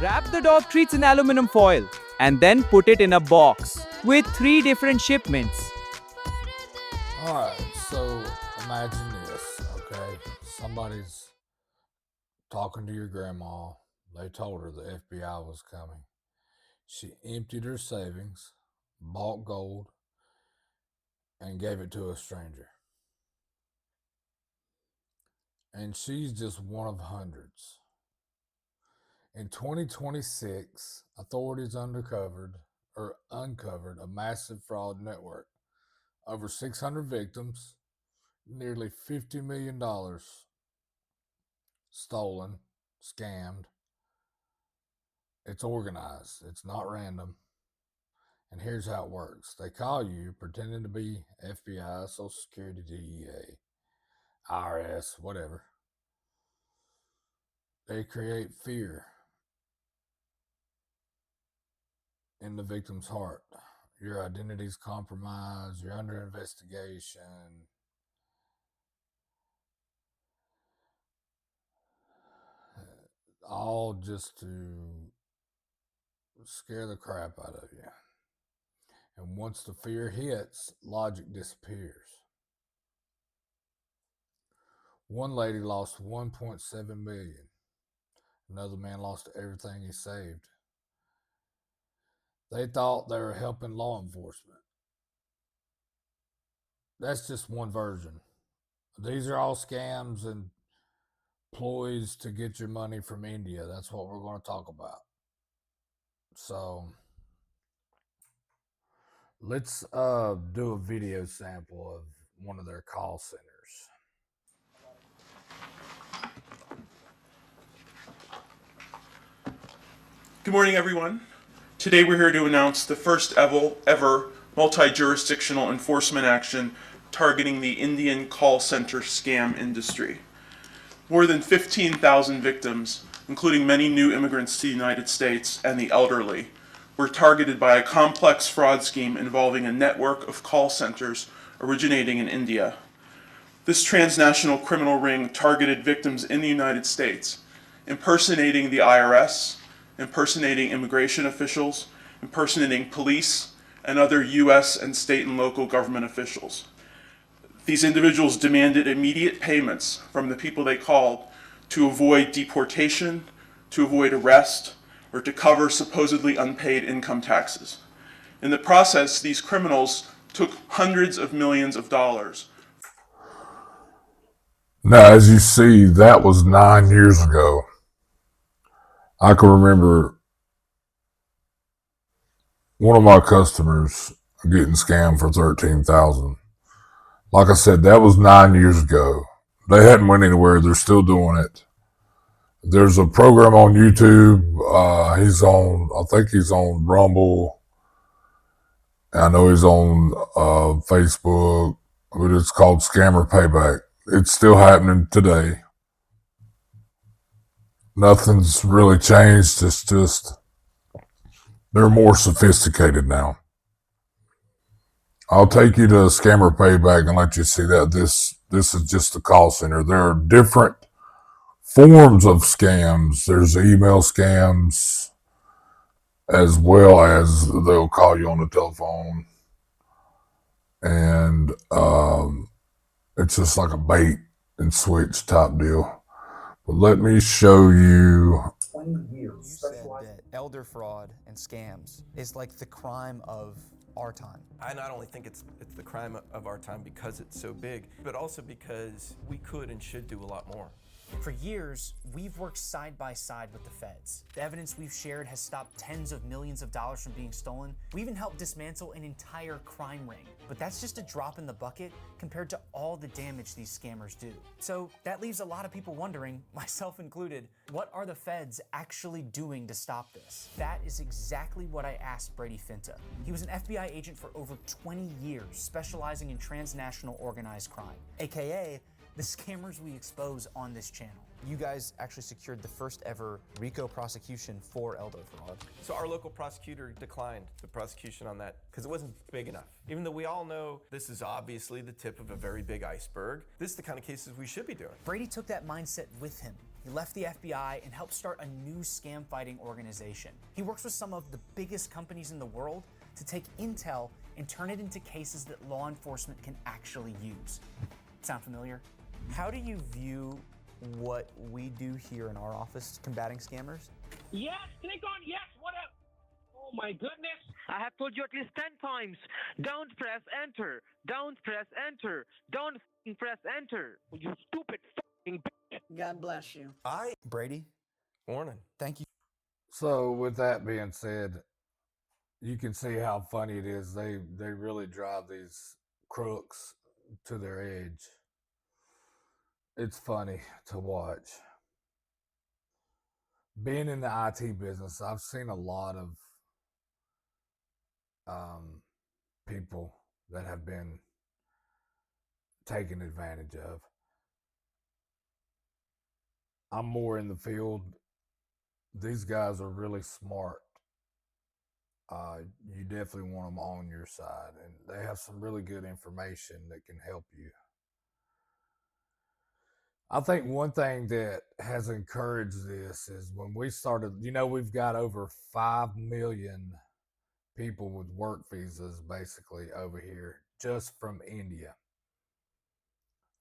Wrap the dog treats in aluminum foil and then put it in a box with 3 different shipments. Alright, so imagine this, okay? Somebody's talking to your grandma. They told her the FBI was coming. She emptied her savings, bought gold, and gave it to a stranger. And she's just one of hundreds. In 2026, authorities uncovered a massive fraud network. Over 600 victims, nearly $50 million stolen, scammed. It's organized, it's not random. And here's how it works. They call you pretending to be FBI, Social Security, DEA, IRS, whatever. They create fear in the victim's heart. Your identity's compromised, you're under investigation. All just to scare the crap out of you. And once the fear hits, logic disappears. One lady lost 1.7 million. Another man lost everything he saved. They thought they were helping law enforcement. That's just one version. These are all scams and ploys to get your money from India. That's what we're going to talk about. So let's do a video sample of one of their call centers. Good morning, everyone. Today we're here to announce the first ever multi-jurisdictional enforcement action targeting the Indian call center scam industry. More than 15,000 victims, including many new immigrants to the United States and the elderly, were targeted by a complex fraud scheme involving a network of call centers originating in India. This transnational criminal ring targeted victims in the United States, impersonating the IRS, impersonating immigration officials, impersonating police, and other U.S. and state and local government officials. These individuals demanded immediate payments from the people they called to avoid deportation, to avoid arrest, or to cover supposedly unpaid income taxes. In the process, these criminals took hundreds of millions of dollars. Now, as you see, that was 9 years ago. I can remember one of my customers getting scammed for $13,000. Like I said, that was 9 years ago. They hadn't went anywhere. They're still doing it. There's a program on YouTube. I think he's on Rumble. I know he's on Facebook, but it's called Scammer Payback. It's still happening today. Nothing's really changed. It's just they're more sophisticated now. I'll take you to Scammer Payback and let you see that this is just a call center. There are different forms of scams. There's email scams, as well as they'll call you on the telephone, and it's just like a bait and switch type deal. But let me show you. 20 years. You said that elder fraud and scams is like the crime of our time. I not only think it's the crime of our time because it's so big, but also because we could and should do a lot more. For years, we've worked side by side with the feds. The evidence we've shared has stopped tens of millions of dollars from being stolen. We even helped dismantle an entire crime ring. But that's just a drop in the bucket compared to all the damage these scammers do. So that leaves a lot of people wondering, myself included, what are the feds actually doing to stop this? That is exactly what I asked Brady Finta. He was an FBI agent for over 20 years, specializing in transnational organized crime, AKA the scammers we expose on this channel. You guys actually secured the first ever RICO prosecution for elder fraud. So our local prosecutor declined the prosecution on that because it wasn't big enough. Even though we all know this is obviously the tip of a very big iceberg, this is the kind of cases we should be doing. Brady took that mindset with him. He left the FBI and helped start a new scam fighting organization. He works with some of the biggest companies in the world to take intel and turn it into cases that law enforcement can actually use. Sound familiar? How do you view what we do here in our office combating scammers? Yes, click on yes, whatever. Oh my goodness. I have told you at least 10 times. Don't press enter. Don't press enter. Don't f***ing press enter. You stupid f***ing bitch. God bless you. Brady, Morning. thank you. So with that being said, you can see how funny it is. They really drive these crooks to their edge. It's funny to watch. Being in the IT business, I've seen a lot of people that have been taken advantage of. I'm more in the field. These guys are really smart. You definitely want them on your side, and they have some really good information that can help you. I think one thing that has encouraged this is when we started, we've got over 5 million people with work visas basically over here just from India.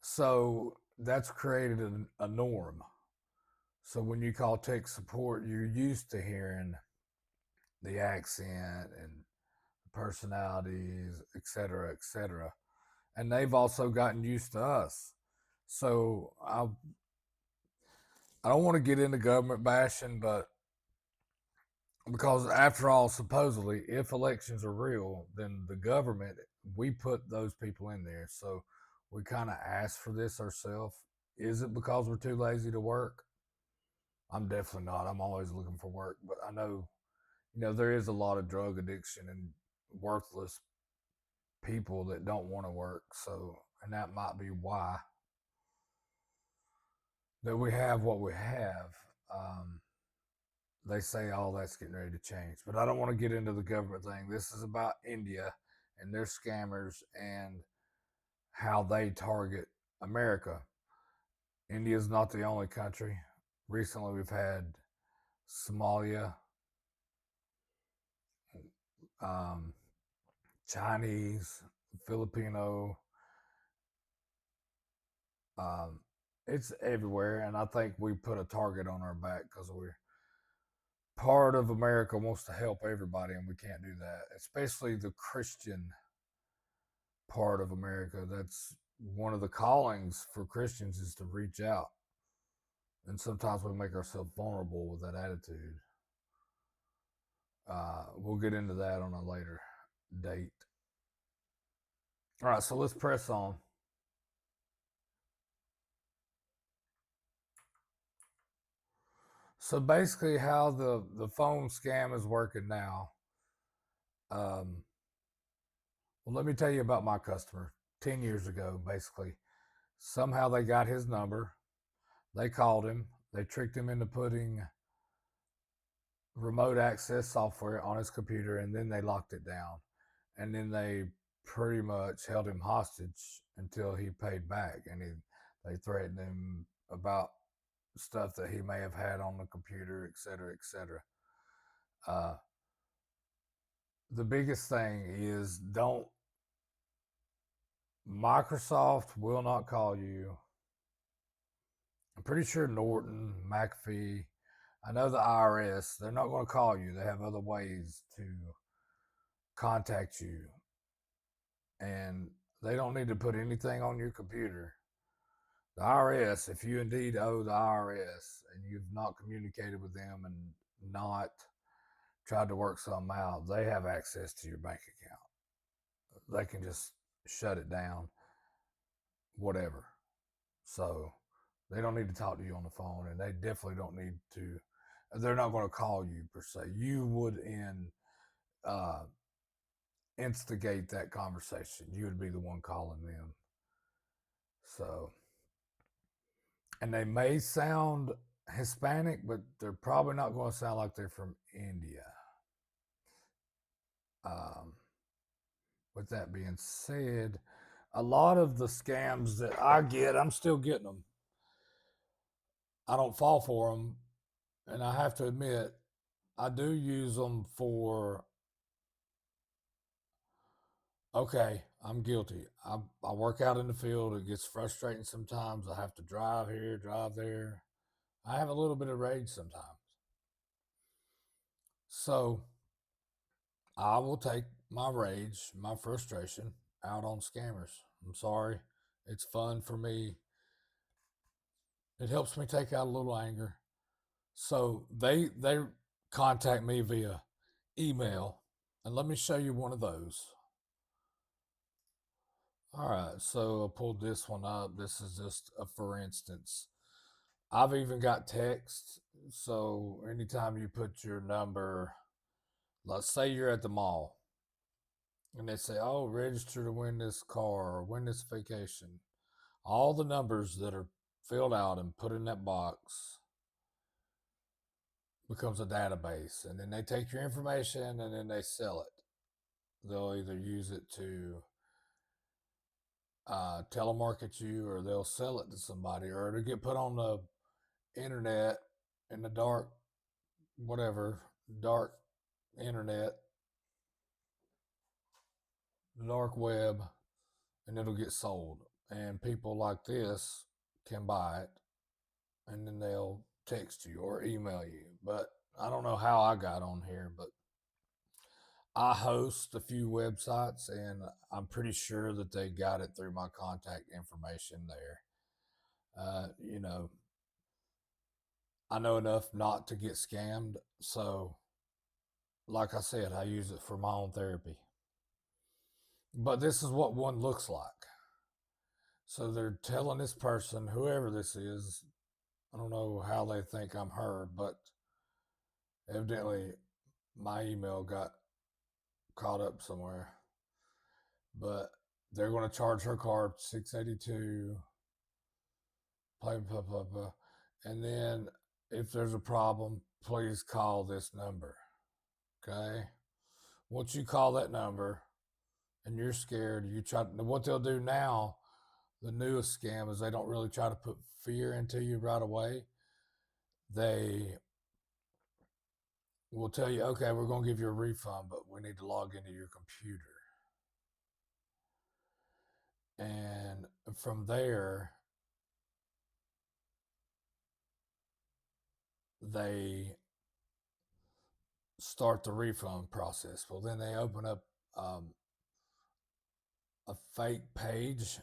So that's created a norm. So when you call tech support, you're used to hearing the accent and personalities, et cetera, et cetera. And they've also gotten used to us. So I don't want to get into government bashing, but because after all, supposedly, if elections are real, then the government, we put those people in there. So we kind of ask for this ourselves. Is it because we're too lazy to work? I'm definitely not. I'm always looking for work, but I know, there is a lot of drug addiction and worthless people that don't want to work. So, and that might be why that we have what we have. They say all that's getting ready to change, but I don't want to get into the government thing. This is about India and their scammers and how they target America. India is not the only country. Recently, we've had Somalia, Chinese, Filipino. It's everywhere, and I think we put a target on our back because we're part of America wants to help everybody, and we can't do that, especially the Christian part of America. That's one of the callings for Christians is to reach out. And sometimes we make ourselves vulnerable with that attitude. We'll get into that on a later date. All right, so let's press on. So basically how the phone scam is working now. Well, let me tell you about my customer. 10 years ago, basically. Somehow they got his number. They called him. They tricked him into putting remote access software on his computer, and then they locked it down. And then they pretty much held him hostage until he paid back. And they threatened him about stuff that he may have had on the computer, et cetera, et cetera. The biggest thing is Microsoft will not call you. I'm pretty sure Norton, McAfee, I know the IRS, they're not going to call you. They have other ways to contact you. And they don't need to put anything on your computer. The IRS, if you indeed owe the IRS and you've not communicated with them and not tried to work something out, they have access to your bank account. They can just shut it down, whatever. So they don't need to talk to you on the phone, and they definitely don't need to. They're not going to call you per se. You would instigate that conversation. You would be the one calling them. So, and they may sound Hispanic, but they're probably not going to sound like they're from India. With that being said, a lot of the scams that I get, I'm still getting them. I don't fall for them, and I have to admit, I do use them for. Okay, I'm guilty. I work out in the field. It gets frustrating sometimes. I have to drive here, drive there. I have a little bit of rage sometimes. So I will take my rage, my frustration out on scammers. I'm sorry. It's fun for me. It helps me take out a little anger. So they contact me via email, and let me show you one of those. All right, so I pulled this one up. This is just a for instance. I've even got text. So anytime you put your number, let's say you're at the mall and they say, oh, register to win this car or win this vacation. All the numbers that are filled out and put in that box becomes a database. And then they take your information and then they sell it. They'll either use it to telemarket you, or they'll sell it to somebody, or it'll get put on the internet in the dark, whatever, dark internet, the dark web, and it'll get sold. And people like this can buy it, and then they'll text you or email you. But I don't know how I got on here, but I host a few websites, and I'm pretty sure that they got it through my contact information there. You know, I know enough not to get scammed. So, like I said, I use it for my own therapy. But this is what one looks like. So they're telling this person, whoever this is, I don't know how they think I'm her, but evidently my email got caught up somewhere. But they're going to charge her card $682. Blah, blah, blah, blah. And then if there's a problem, please call this number. Okay. Once you call that number and you're scared, you try. What they'll do now, the newest scam, is they don't really try to put fear into you right away. They will tell you, okay, we're going to give you a refund, but we need to log into your computer. And from there, they start the refund process. Well, then they open up a fake page,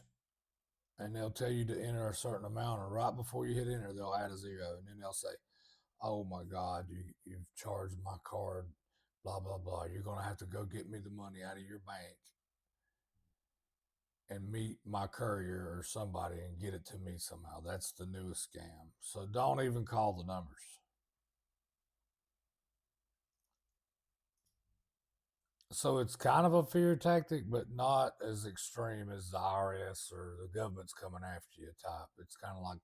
and they'll tell you to enter a certain amount, and right before you hit enter, they'll add a zero, and then they'll say, oh my God, you've charged my card, blah, blah, blah. You're going to have to go get me the money out of your bank and meet my courier or somebody and get it to me somehow. That's the newest scam. So don't even call the numbers. So it's kind of a fear tactic, but not as extreme as the IRS or the government's coming after you type. It's kind of like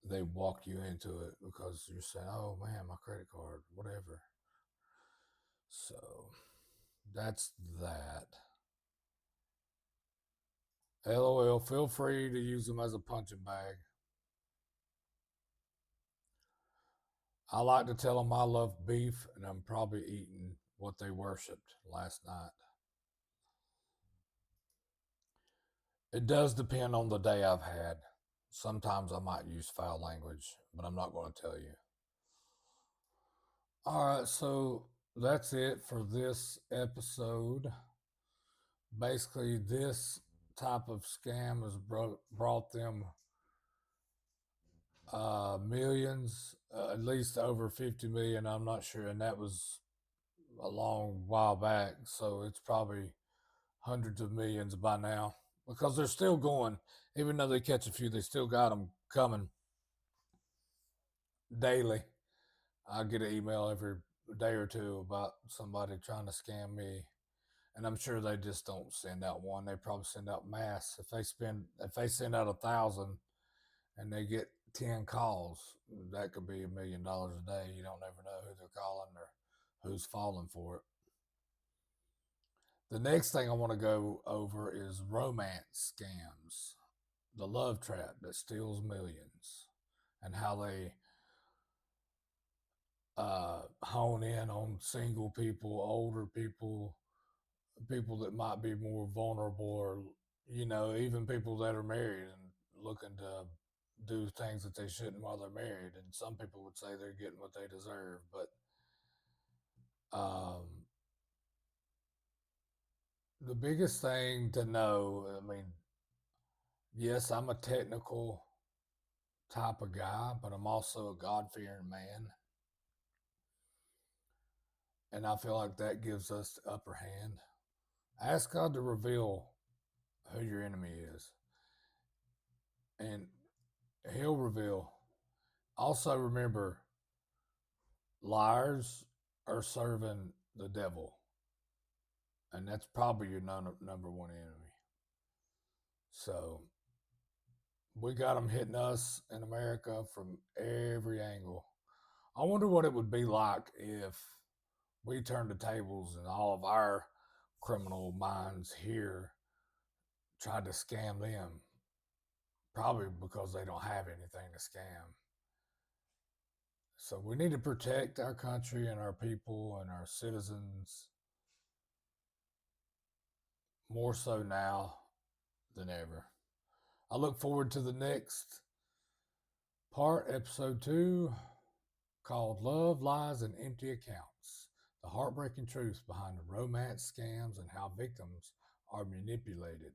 they walk you into it because you're saying, oh man, my credit card, whatever. So that's that. LOL, feel free to use them as a punching bag. I like to tell them I love beef, and I'm probably eating what they worshipped last night. It does depend on the day I've had. Sometimes I might use foul language, but I'm not going to tell you. All right, so that's it for this episode. Basically, this type of scam has brought them millions, at least over 50 million. I'm not sure, and that was a long while back, so it's probably hundreds of millions by now, because they're still going. Even though they catch a few, they still got them coming daily. I get an email every day or two about somebody trying to scam me, and I'm sure they just don't send out one. They probably send out mass. If they send out 1,000 and they get 10 calls, that could be $1 million a day. You don't ever know who they're calling or who's falling for it. The next thing I want to go over is romance scams, the love trap that steals millions. and how they hone in on single people, older people, people that might be more vulnerable, or even people that are married and looking to do things that they shouldn't while they're married. And some people would say they're getting what they deserve, but the biggest thing to know, I mean, yes, I'm a technical type of guy, but I'm also a God-fearing man. And I feel like that gives us the upper hand. Ask God to reveal who your enemy is, and He'll reveal. Also, remember, liars are serving the devil, and that's probably your number one enemy. So we got them hitting us in America from every angle. I wonder what it would be like if we turned the tables and all of our criminal minds here tried to scam them, probably because they don't have anything to scam. So we need to protect our country and our people and our citizens more so now than ever. I look forward to the next part, episode 2, called Love, Lies, and Empty Accounts. The heartbreaking truth behind the romance scams and how victims are manipulated.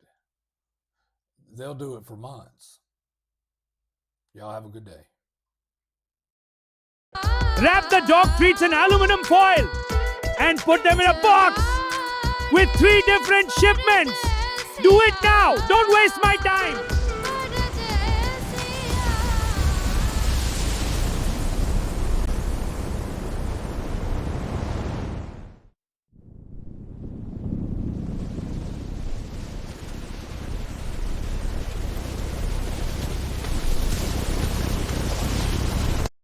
They'll do it for months. Y'all have a good day. Wrap the dog treats in aluminum foil and put them in a box with 3 different shipments. Do it now. Don't waste my time.